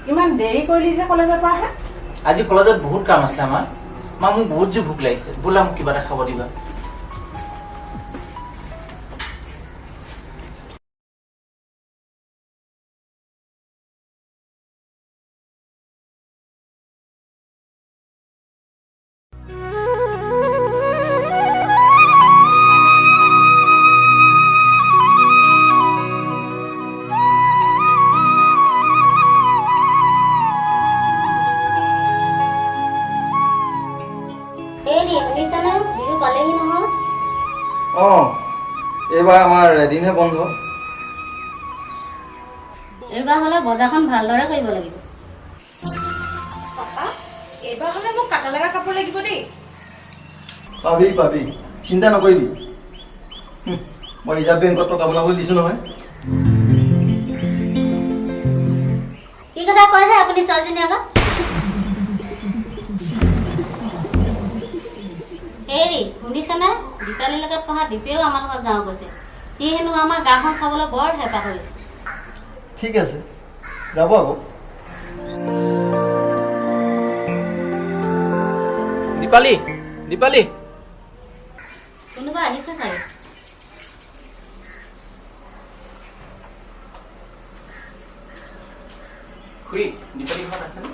ইমান দেৰি কৰিলি যে কলেজৰ পৰা আহে? আজি কলেজত বহুত কাম আছে আমাৰ। মা মোক বহুত যে ভোক লাগিছে, ব'লা মোক কিবা এটা খাব দিবা। এইবাৰ আমাৰ এদিনহে বন্ধ। এইবাৰ হলে বজাৰখন ভালদৰে কৰিব লাগিব। পাপা, এইবাৰ হলে মোক কাটা লগা কাপোৰ লাগিব দেই। পাবি পাবি, চিন্তা নকৰিবি। মই ৰিজাৰ্ভ বেংকত টকা বনাবলৈ দিছো নহয়। কি কথা কয়হে আপুনি ছোৱালীজনী আগত? হেৰি শুনিছেনে? দীপালীৰ লগত পঢ়া দীপেও আমাৰ লগত যাওঁ কৈছে। সি হেনো আমাৰ গাঁওখন চাবলৈ বৰ হেঁপাহ কৰিছে। ঠিক আছে, যাব আকৌ। দীপালী, দীপালী, কোনোবা আহিছে চাগে। খুৰী, দীপালী ঘৰত আছেনে?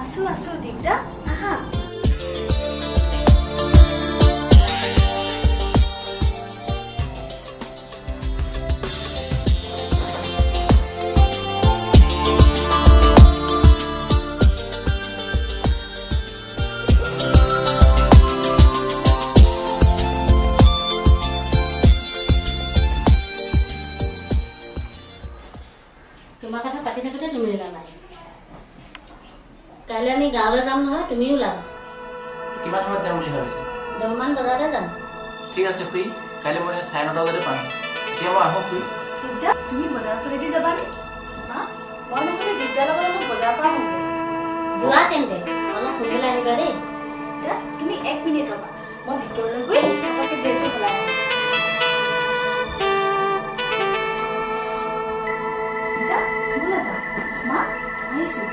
আছো আছো দীপদা, আহা। তোমাৰ কথা পাতি থাকোঁতে তুমি ওলালা। কাইলৈ আমি গাঁৱলৈ যাম নহয়, তুমিও ওলাবা। কিমান সময়ত যাম বুলি ভাবিছে? 10 মান বজাতে যাম। ঠিক আছে খুৰী, কাইলৈ মই 9:30 বজাতে পাম। এতিয়া মই আহোঁ খুৰী। দীপদা, তুমি বজাৰৰ ফালেদি যাবানে? মা, মই নহ'লে দীপদাৰ লগত অলপ বজাৰৰ পৰা আহোঁগৈ। যোৱা তেন্তে, অলপ সোনকালে আহিবা দেই। দীপদা, তুমি 1 মিনিট ৰ'বা, মই ভিতৰলৈ গৈ পটককৈ ড্ৰেছটো সলাই আহোঁ। দীপদা, ব'লা যাওঁ। মা, আহিছোঁ।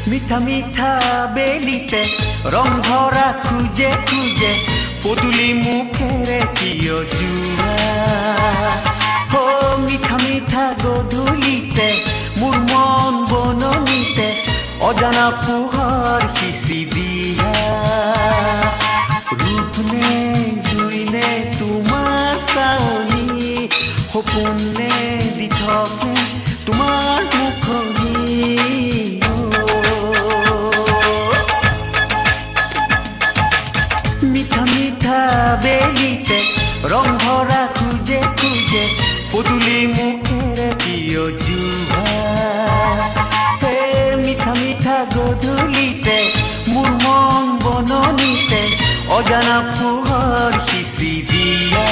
মিঠা মিঠা বেলিতে রং ভরা খুঁজে খুঁজে পদুলি মুখেরে কিয় জুড়া ও মিঠা মিঠা গধূলিতে মোর মন বননিতে অজানা পোহর সিঁচি দিয়া রূপনে জুইনে তোমার চাৱনি সপোনে দি থাকে তোমাৰ মুখনি বেলিতে রং ভরা খুঁজে খুঁজে পদুলি মুখের প্রিয় জুভা হে মিঠা মিঠা গধূলিতে মোর মন বননিতে অজানা পোহর সিঁচি দিয়া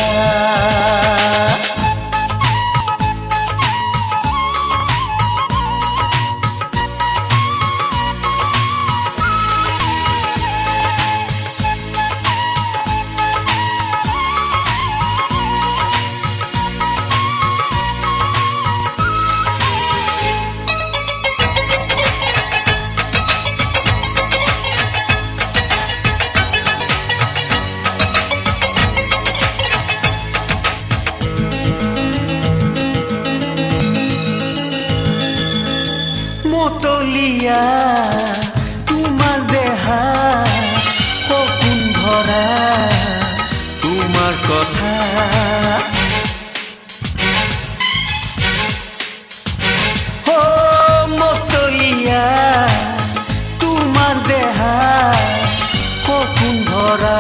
ভরা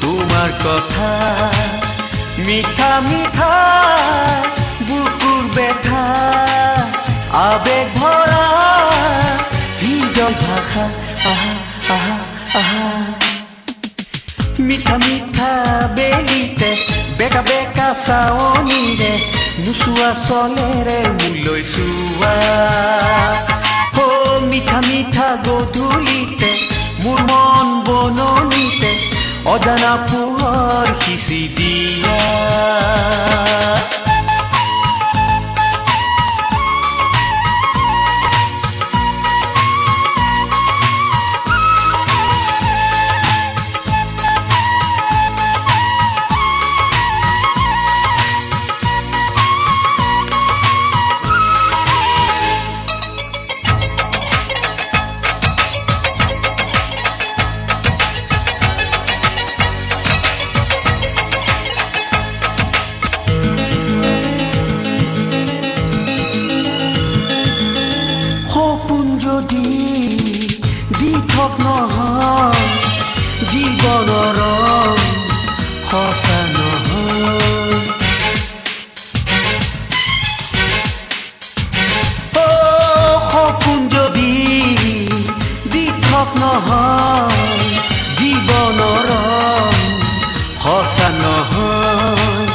তোমার কথা মিঠা মিঠা বুকুর ব্যথা আবেগ ভরা হৃদয় ভাষা আহা আহা আহা মিঠা মিঠা বেলিতে বেকা বেকা চাৱনিৰে নোচোৱা চলেৰে মোলৈ চোৱা মিঠা মিঠা গধূলিতে মোৰ মন বননিতে অজানা পোহৰ সিঁচি দিয়া সপোন যদি দিঠক নহয় জীৱনৰ সঁচা নহয় সপোন যদি দিঠক নহয় জীৱনৰ সঁচা নহয়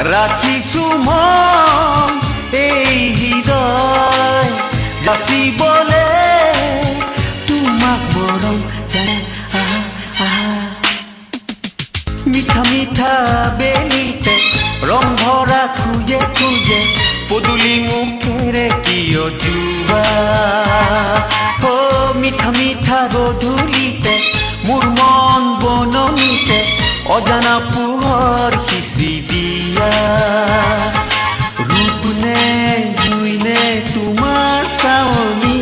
ৰাখিছো মই এই হৃদয় যাচিবলে তোমাক মৰম জানা মিঠা মিঠা বেলিতে ৰং ভৰা খোজে খোজে পদূলি মুখেৰে কিয় যোৱা মিঠা মিঠা গধূলিতে মোৰ মন বননিতে অজানা পোহৰ সিঁচি দিয়া ৰূপনে জুইনে তোমাৰ চাৱনি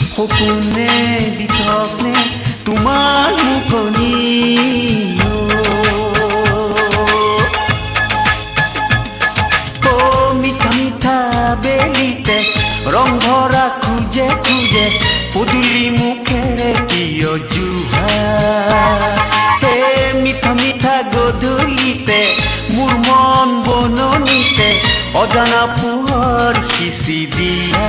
সপোনে দিঠকনে তোমাৰ মুখনি মিঠা মিঠা বেলিতে ৰং ভৰা খোজে খোজে পদূলি মুখেৰে কিয় জোহা মিঠা মিঠা গধূলিতে মোৰ মন বননিতে অজানা পোহৰ সিঁচি দিয়া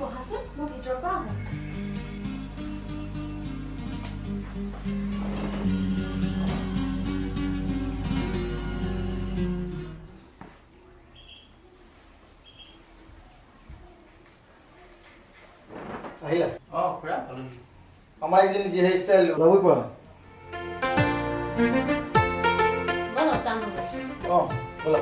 বহাচোন মই ভিতৰৰ পৰা আহোঁ আহিলা খুৰা ভালো আমাৰ এইজনী যি হেয়াৰ ষ্টাইল ওলাবই পৰা ব'লক যাম ব'লা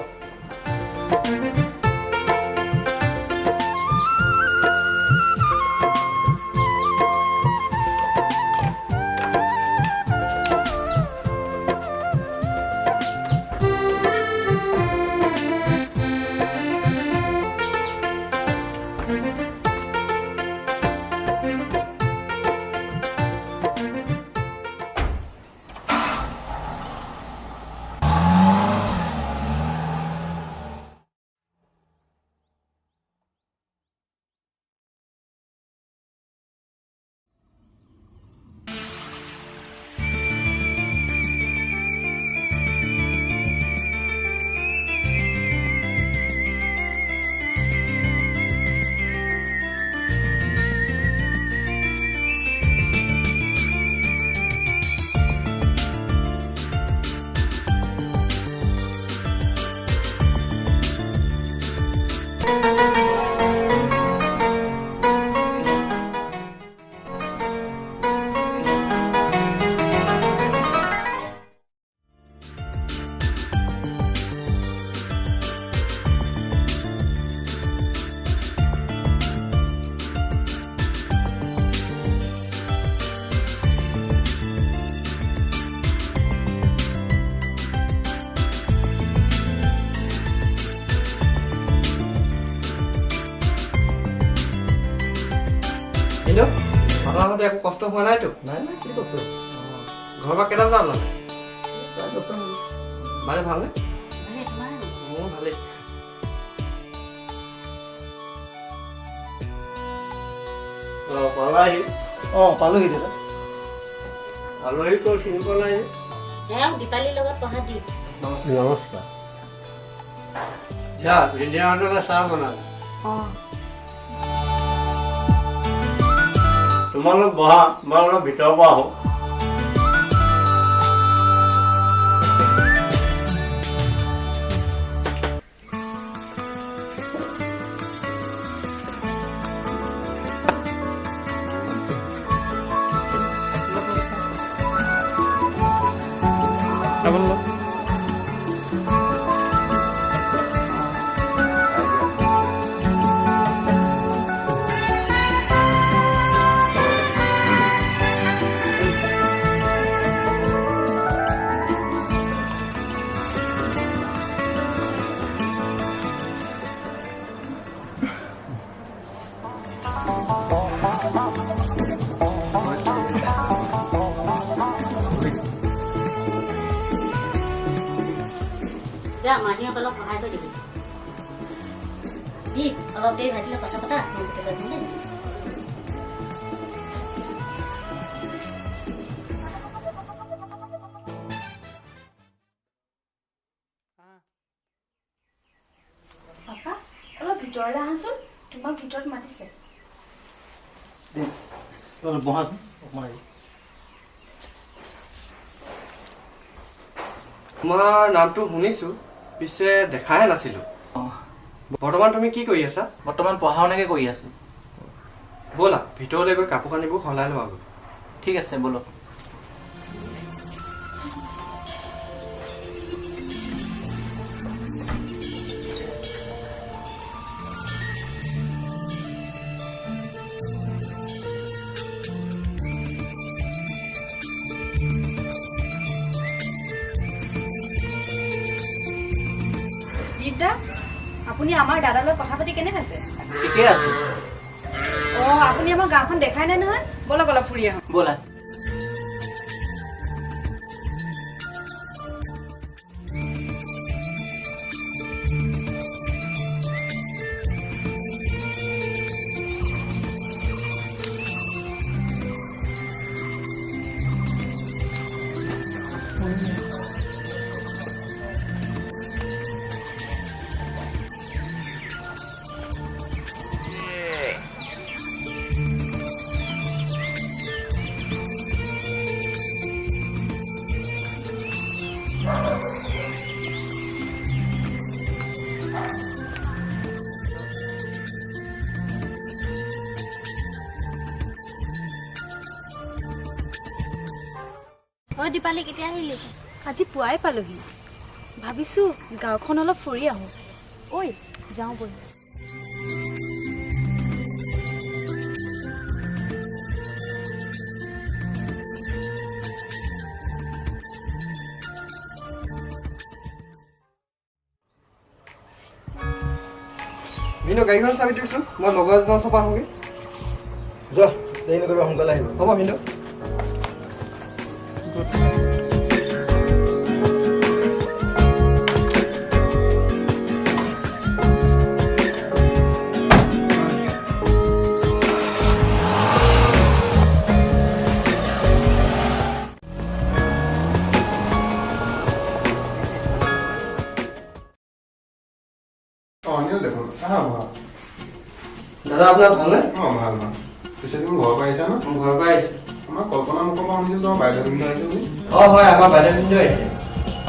কিন্তু আপোনালোকে একো কষ্ট হোৱা নাইতো নাই নাই কি কৈছো ঘৰৰ পৰা কেইটা বজাত ওলালে প্ৰায় 10টা মান মানে ভালনে মানে তোমাৰ মোৰ ভালেই পালাহি পালোহি দাদা আলহীক চিনি পোৱা নাই এওঁ দীপালীৰ লগত পঢ়া দি নমস্কাৰ যা ভিডিঅ'টোলৈ চাহ বনালে তোমালোক বহা মই অলপ ভিতৰৰ পৰা আহোঁ যা মাহীহঁত অলপ সহায় কৰি দিবি যি অলপ দেৰি ভাইটিলৈ কথা পতা মোৰ হোটেলত দিলে পাপা অলপ ভিতৰলৈ আহাচোন তোমাক ভিতৰত মাতিছে অলপ বহাচোন অকণমান আহি তোমাৰ নামটো শুনিছোঁ পিছে দেখাহে নাছিলোঁ বৰ্তমান তুমি কি কৰি আছা বৰ্তমান পঢ়া শুনাকে কৰি আছো ব'লা ভিতৰলৈ গৈ কাপোৰ কানিবোৰ সলাই লোৱা গৈ ঠিক আছে বলক দীপদা আপুনি আমাৰ দাদাৰ লগত কথা পাতি কেনে পাইছে ঠিকে আছে আপুনি আমাৰ গাঁওখন দেখাই নাই নহয় বলক অলপ ফুৰি আহোঁ ব'লা দীপালী কেতিয়া আহিলি আজি পুৱাই পালোহি ভাবিছোঁ গাঁওখন অলপ ফুৰি আহোঁ ঐ যাওঁ বৈ ভিনদেউ গাড়ীখন চাবি দিয়কচোন মই লগৰ এজনৰ ওচৰৰ পৰা আহোঁগৈ যোৱা দেৰি নকৰিবা সোনকালে আহিব হ'ব ভিনদেউ দাদা আপোনাৰ ভালনে ভাল ভাল পিছে তুমি ঘৰৰ পৰা আহিছা ন মই ঘৰৰ পৰা আহিছোঁ আমাৰ কল্পনা মুখৰ পৰা শুনিছিলোঁ তোমাৰ বাইদেউ ভিনদেউ আহিছে বুলি হয় আমাৰ বাইদেউ ভিনদেউ আহিছে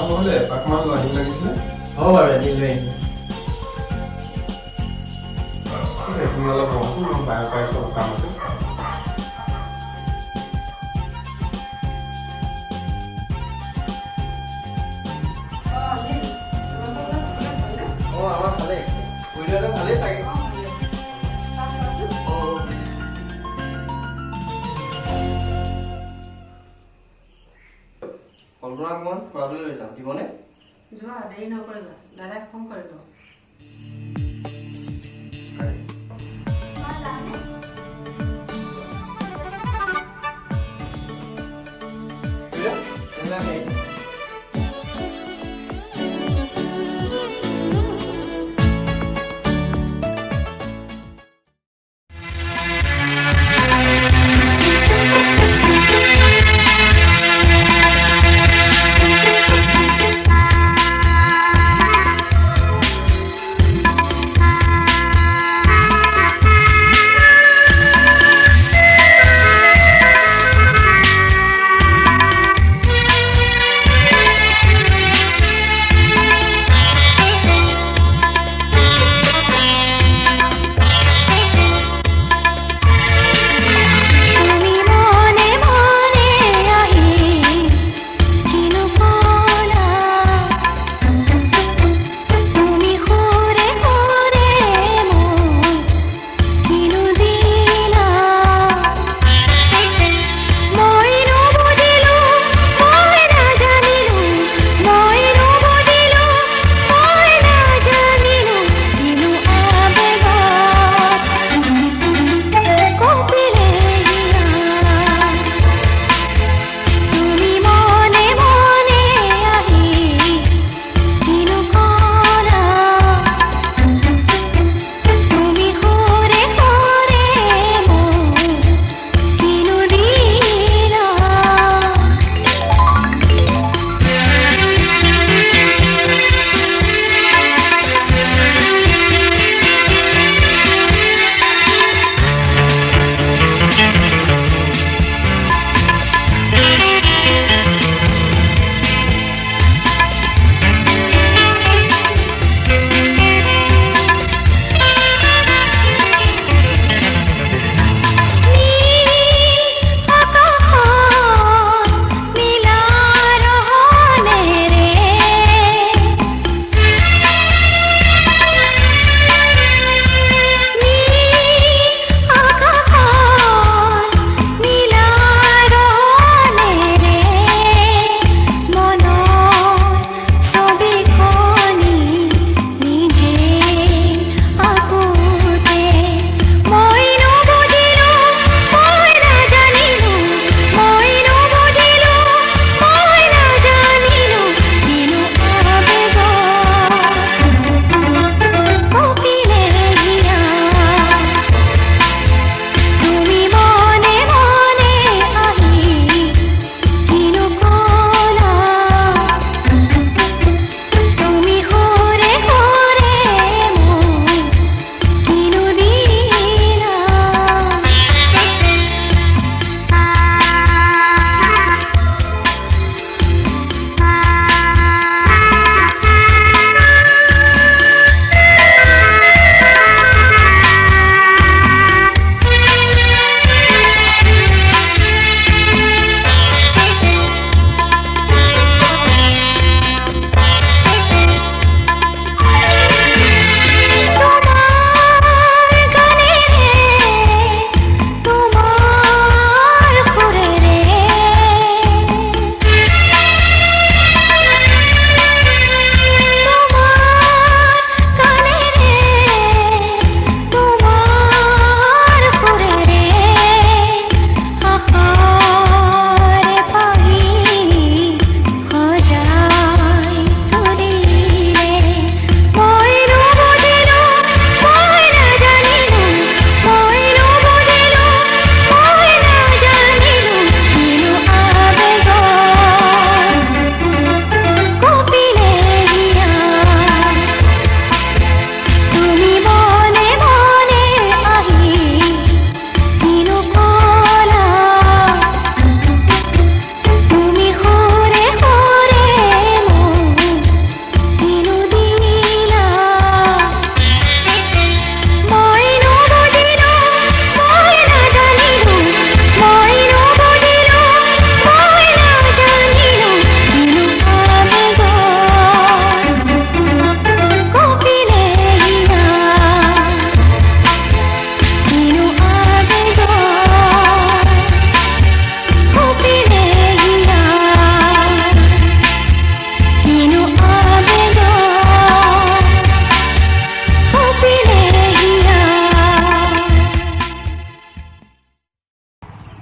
হ'লে এপাকমান লৈ আহিব লাগিছিলে হ'ব বাৰু এদিন লৈ আহিম তুমি অলপ ৰ'বচোন মোৰ বাহিৰ পৰা আহিছোঁ অলপ কাম আছে আমাৰ ভালেই সুবিধাটো ভালেই চাগে কল্পনা অকণমান ফুৰাবলৈ লৈ যাওঁ দিবনে যোৱা দেৰি নকৰিবা দাদাক ফোন কৰিব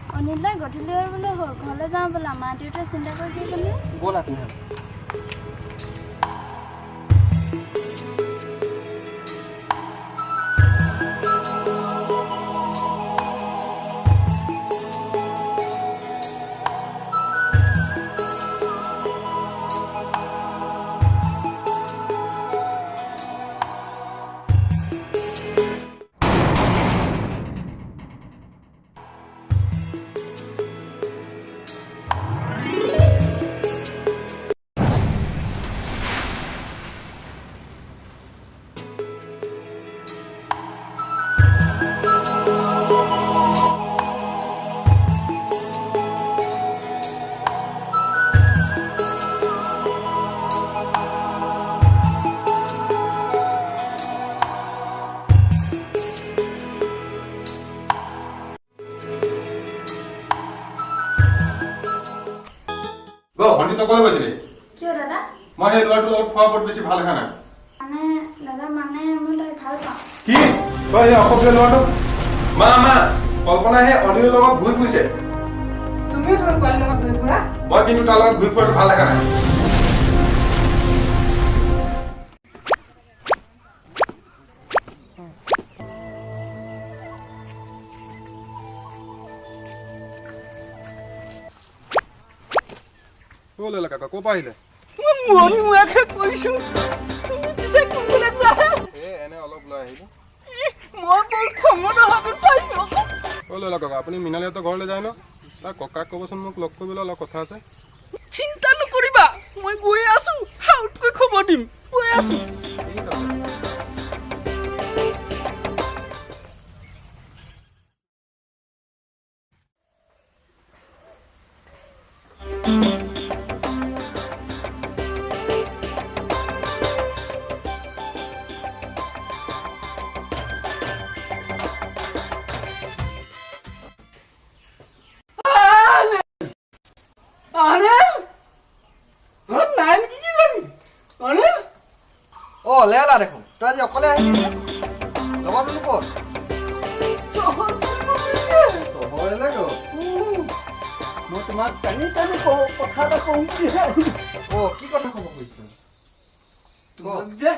অনিল দাই গধূলি হৈ বোলে হ'ল ঘৰলৈ যাওঁ বোলা মা দেউতাই চিন্তা কৰি দিবনে ব'লা তেনেহ'লে ভণ্টি তই ক'লৈ গৈছিলি কিয় দাদা মই সেই ল'ৰাটোৰ লগত খোৱা বৰ বেছি ভাল দেখা নাই মানে দাদা মানে মই তাইক ভাল পাওঁ কি তই সেই অসভ্য ল'ৰাটোক মা কল্পনা সেই অনিলৰ লগত ঘূৰি ফুৰিছে তুমিও তোমাৰ পোৱালীৰ লগত ঘূৰি ফুৰা মই কিন্তু তাৰ লগত ঘূৰি ফুৰাটো ভাল দেখা নাই কাকা ক'ৰ পৰা আহিলে এনে অলপ ওলাই আহিলো কাকা আপুনি মৃণালীহঁতৰ ঘৰলৈ যায় ন তাৰ ককাক ক'বচোন মোক লগ কৰিবলৈ অলপ কথা আছে চিন্তা নকৰিবা মই গৈ আছো হাউতকৈ খবৰ দিম গৈ আছো ঠিক আছে লেলা দেখোন তই আজি অকলে আহিলি লগৰটো ক'ত চহৰলৈ গ'ল মই তোমাক কানি কথা এটা কওঁ বুলি কি কথা ক'ব খুজিছ তোমাক যে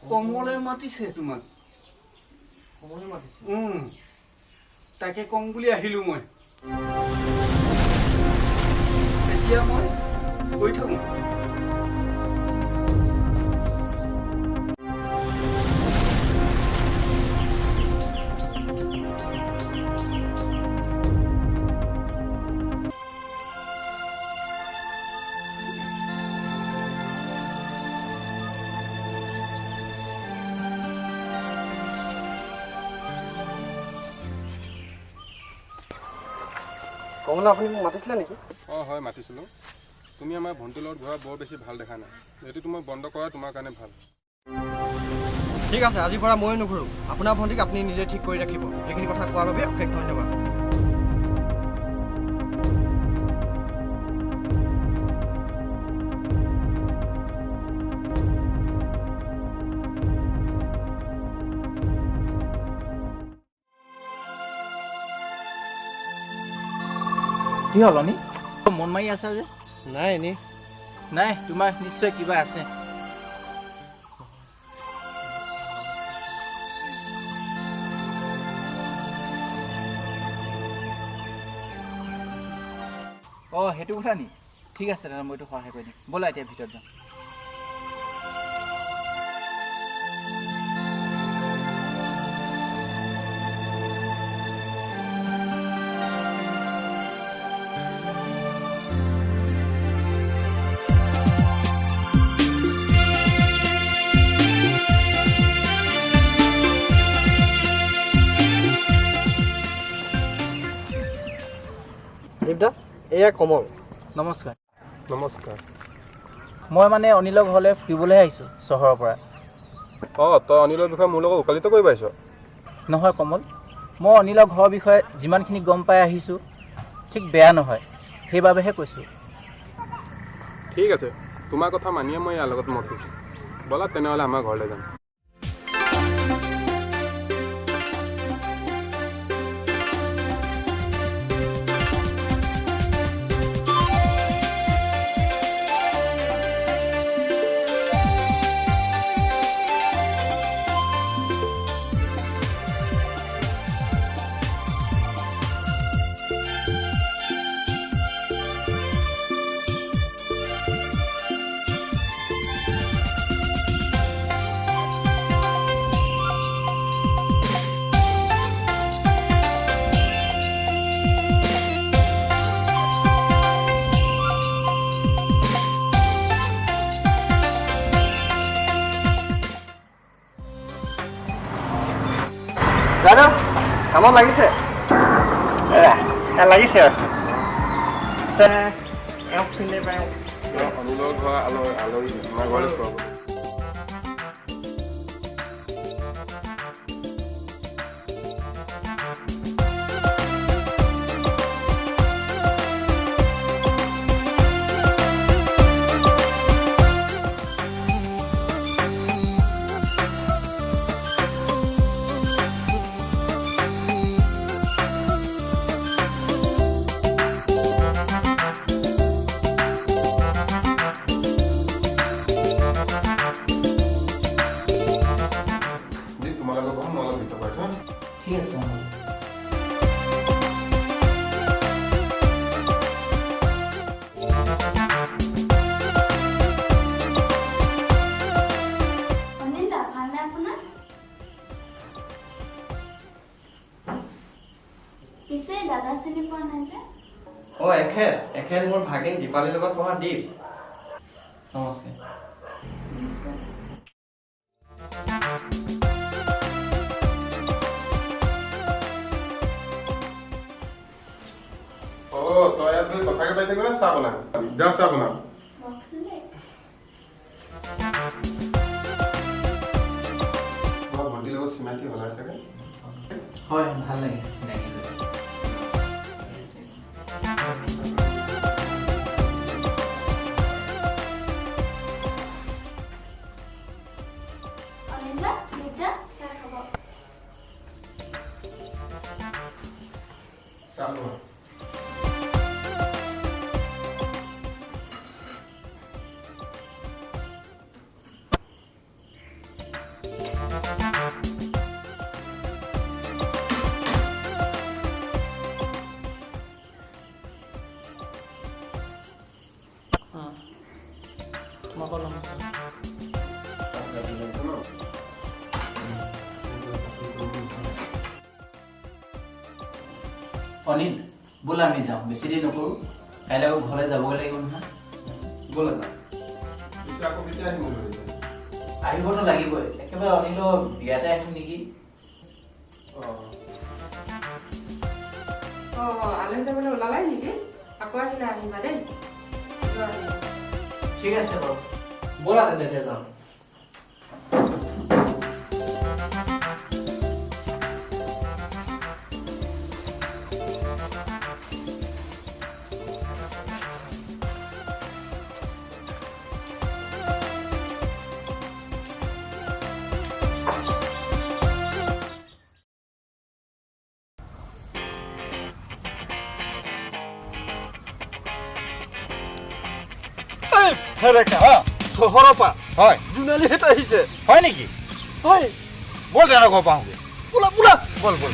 কমলে মাতিছে তোমাক তাকে কম বুলি আহিলো মই এতিয়া মই গৈ থাকো কমলা আপুনি মোক মাতিছিলে নেকি হয় মাতিছিলোঁ তুমি আমাৰ ভণ্টিৰ লগত ঘূৰা বৰ বেছি ভাল দেখা নাই এইটো তুমি বন্ধ কৰা তোমাৰ কাৰণে ভাল ঠিক আছে আজিৰ পৰা ময়ো নুঘূৰোঁ আপোনাৰ ভণ্টিক আপুনি নিজে ঠিক কৰি ৰাখিব এইখিনি কথা কোৱাৰ বাবে অশেষ ধন্যবাদ কি হ'ল অনি মন মাৰি আছা যে নাই এনেই নাই তোমাৰ নিশ্চয় কিবা আছে সেইটো কথা নি ঠিক আছে দাদা মইতো সহায় কৰি দিম ব'লা এতিয়া ভিতৰত যাম দেৱদা এয়া কমল নমস্কাৰ নমস্কাৰ মই মানে অনিলৰ ঘৰলৈ ফুৰিবলৈ আহিছোঁ চহৰৰ পৰা তই অনিলৰ বিষয়ে মোৰ লগত উকালিত কৰি পাইছ নহয় কমল মই অনিলৰ ঘৰৰ বিষয়ে যিমানখিনি গম পাই আহিছোঁ ঠিক বেয়া নহয় সেইবাবেহে কৈছোঁ ঠিক আছে তোমাৰ কথা মানিয়ে মই ইয়াৰ লগত মত দিছোঁ ব'লা তেনেহ'লে আমাৰ ঘৰলৈ যাম কামত লাগিছে লাগিছে অনুলৰ ঘৰ আলহী আমাৰ ঘৰলৈ ফুৰাব ঠিক আছে অনিতা ভালনে আপোনাৰ পিছে দাদা চিনি পোৱা নাই যে এখেত মোৰ ভাগিন দীপালীৰ লগত পঢ়া দীপ নমস্কাৰ নমস্কাৰ তই ইয়াত গৈ কথাকে পাই থাকিলে চাহ বনা যা চাহ বনা কওকচোন দেই তোমাৰ ভণ্টিৰ লগত চিনাকি হ'লা চাগে হয় ভাল লাগে চিনাকি কৰি অনিতা দেউতা চাহ খাব চাহ বনা তোমাকো নমস্কাৰ অনিল ব'লা আমি যাওঁ বেছি দেৰি নকৰোঁ কাইলৈ আকৌ ঘৰলৈ যাবগৈ লাগিব নহয় ব'লা যাওঁ পিছে আকৌ কেতিয়া আহিম বুলি ভাবিছা আহিবতো লাগিবই একেবাৰে অনিলৰ বিয়াতে আহিম নেকি আলহী যাবলৈ ওলালাই নেকি আকৌ আহিলে আহিবা দেই ঠিক আছে বাৰু ব'লা তেন্তে যাওঁ চহৰৰ পৰা হয় জোনালীহেঁত আহিছে হয় নেকি হয় ব'ল তেনে ঘৰ পাওঁগৈ বোলা বোলা ব'ল ব'ল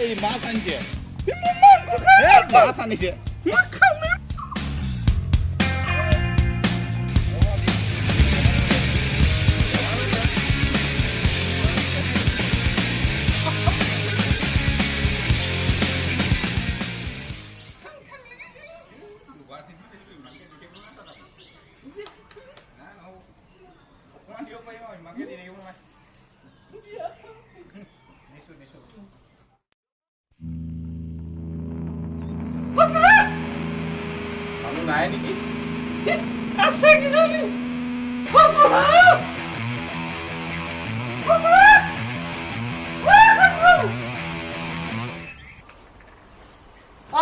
এই মাছ আনিছে মাছ আনিছে মানুহ নাই নেকি আছে কিজানি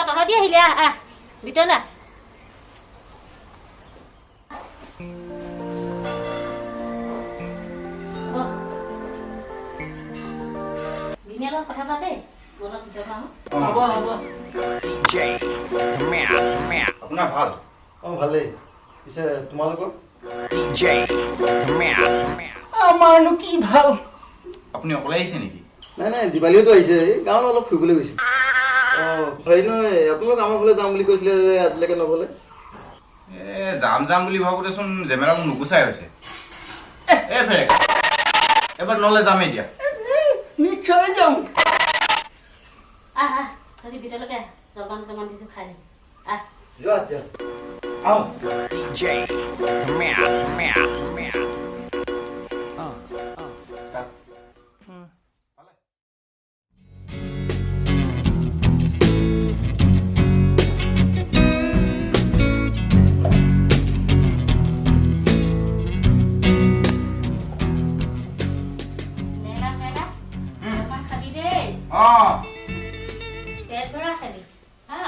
তহঁতি আহিলি আহ ভিতৰলৈ আহ বিনিয়াৰ লগত কথা পাতে অলপ ভিতৰত আহোঁ হ'ব হ'ব আপোনাৰ ভাল ভালেই পিছে তোমালোকৰ আমাৰনো কি ভাল আপুনি অকলে আহিছে নেকি নাই দিৱালীতো আহিছে এই গাঁৱত অলপ ফুৰিবলৈ গৈছে হেৰি নহয় আপোনালোক আমাৰ ফালে যাম বুলি কৈছিলে যে আজিলৈকে নগ'লে যাম বুলি ভাবোঁতেচোন জেমেলা মোক নুগুচাই হৈছে এবাৰ নহ'লে যামেই দিয়া নিশ্চয় যাম আহ তহঁতি ভিতৰলৈকে আহ জলপান কেইটামান দিছোঁ খাই আহ যোৱা আও মেলা মেলা অকণমান খাবি দেই অঁ পেট ভৰা খাবি হা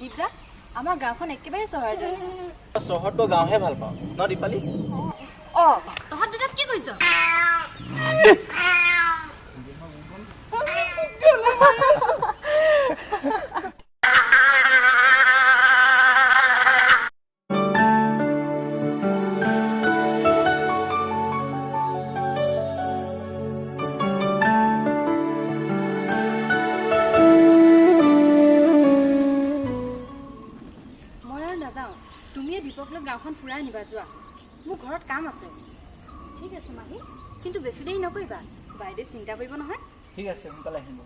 দীপদা আমাৰ গাঁওখন একেবাৰে চহৰৰ দৰে চহৰতকৈ গাঁওহে ভাল পাওঁ ন দীপালী তহঁত দুটাত কি কৰিছ তুমিয়ে দীপক লৈ গাঁওখন ফুৰাই নিবা যোৱা মোৰ ঘৰত কাম আছে ঠিক আছে মাহী কিন্তু বেছি দেৰি নকৰিবা বাইদেউ চিন্তা কৰিব নহয় ঠিক আছে সোনকালে আহিব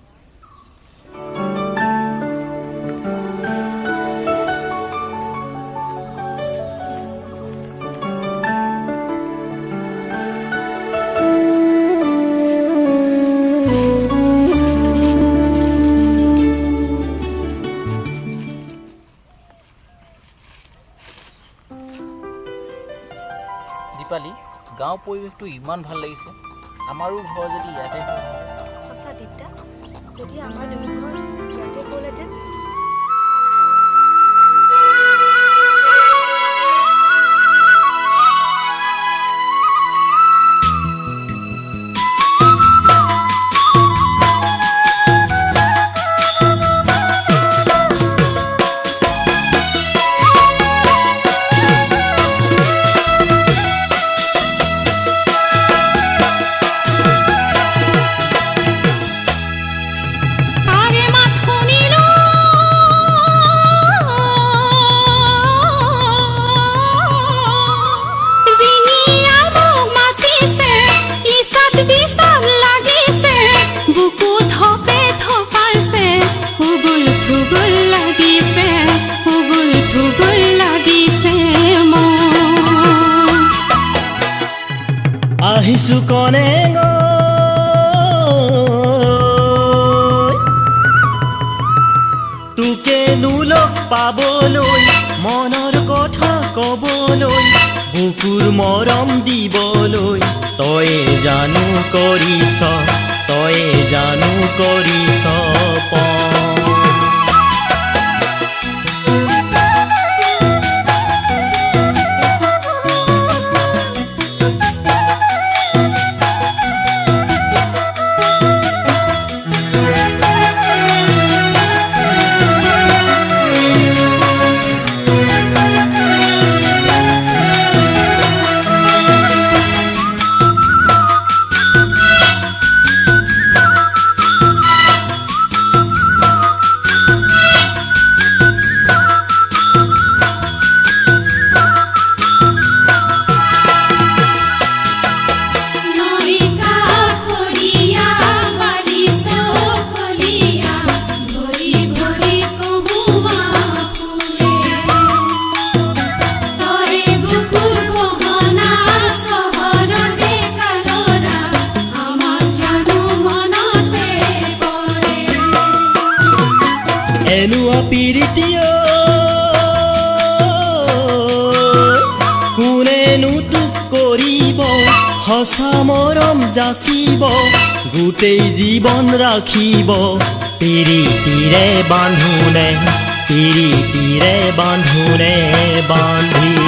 দীপালী গাঁও পৰিৱেশটো ইমান ভাল লাগিছে আমাৰো ঘৰ যদি ইয়াতে হয় সঁচা দীপদা যদি আমাৰ দুই ঘৰ ইয়াতে হ'লহেঁতেন আহিছো কনে তোকে লগ পাবলৈ মনৰ কথা কবলৈ বুকুৰ মৰম দিবলৈ তয়ে জানো কৰিছ নেনুৱা পিৰিতিয় কোনেনো তোক কৰিব সঁচা মৰম যাচিব গোটেই জীৱন ৰাখিব পিৰিতিৰে বান্ধোনে পিৰিতিৰে বান্ধোনে বান্ধি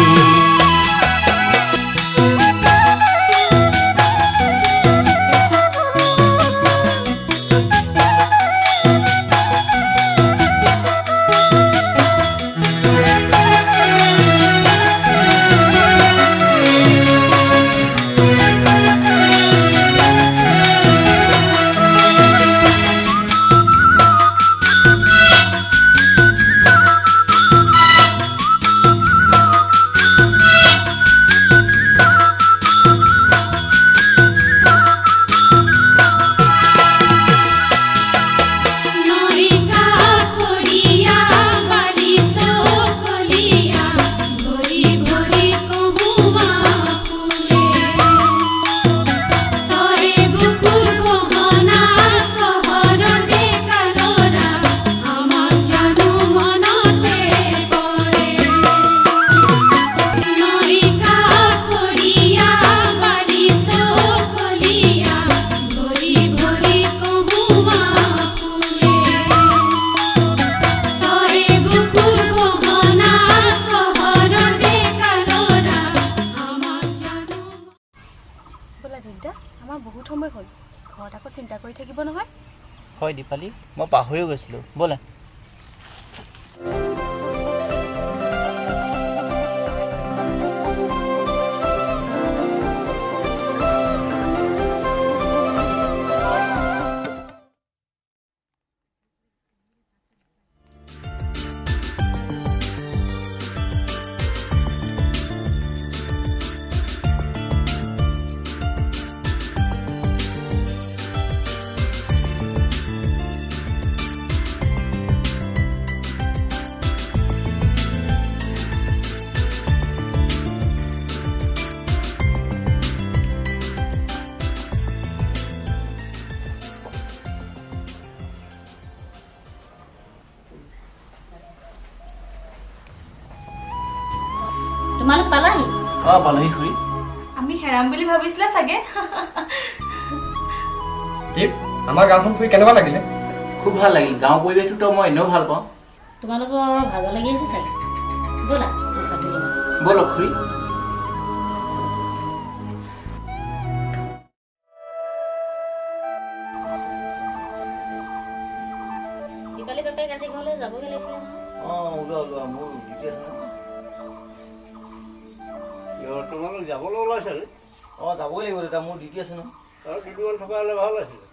হয় দীপালী মই পাহৰিও গৈছিলোঁ ব'লা তোমালোক পালাহি পালোহি খুৰী আমি হেৰাম বুলি ভাবিছিলা চাগে দীপ আমাৰ গাঁওখন ফুৰি কেনেকুৱা লাগিলে খুব ভাল লাগিল গাঁও পৰিৱেশটোতো মই এনেও ভাল পাওঁ তোমালোকৰ ভাগৰ লাগি আছে চাগে ব'লা ব'লক খুৰী দীপালী বাপেক আজি ঘৰলৈ যাবগৈ লাগিছিলে ওলোৱা মোৰ ডিউটি আছে তোমালোক যাবলৈ ওলাইছে যাবই লাগিব দেউতা মোৰ ডিউটি আছে ন আৰু দুদিনমান থকা হ'লে ভাল আছিলে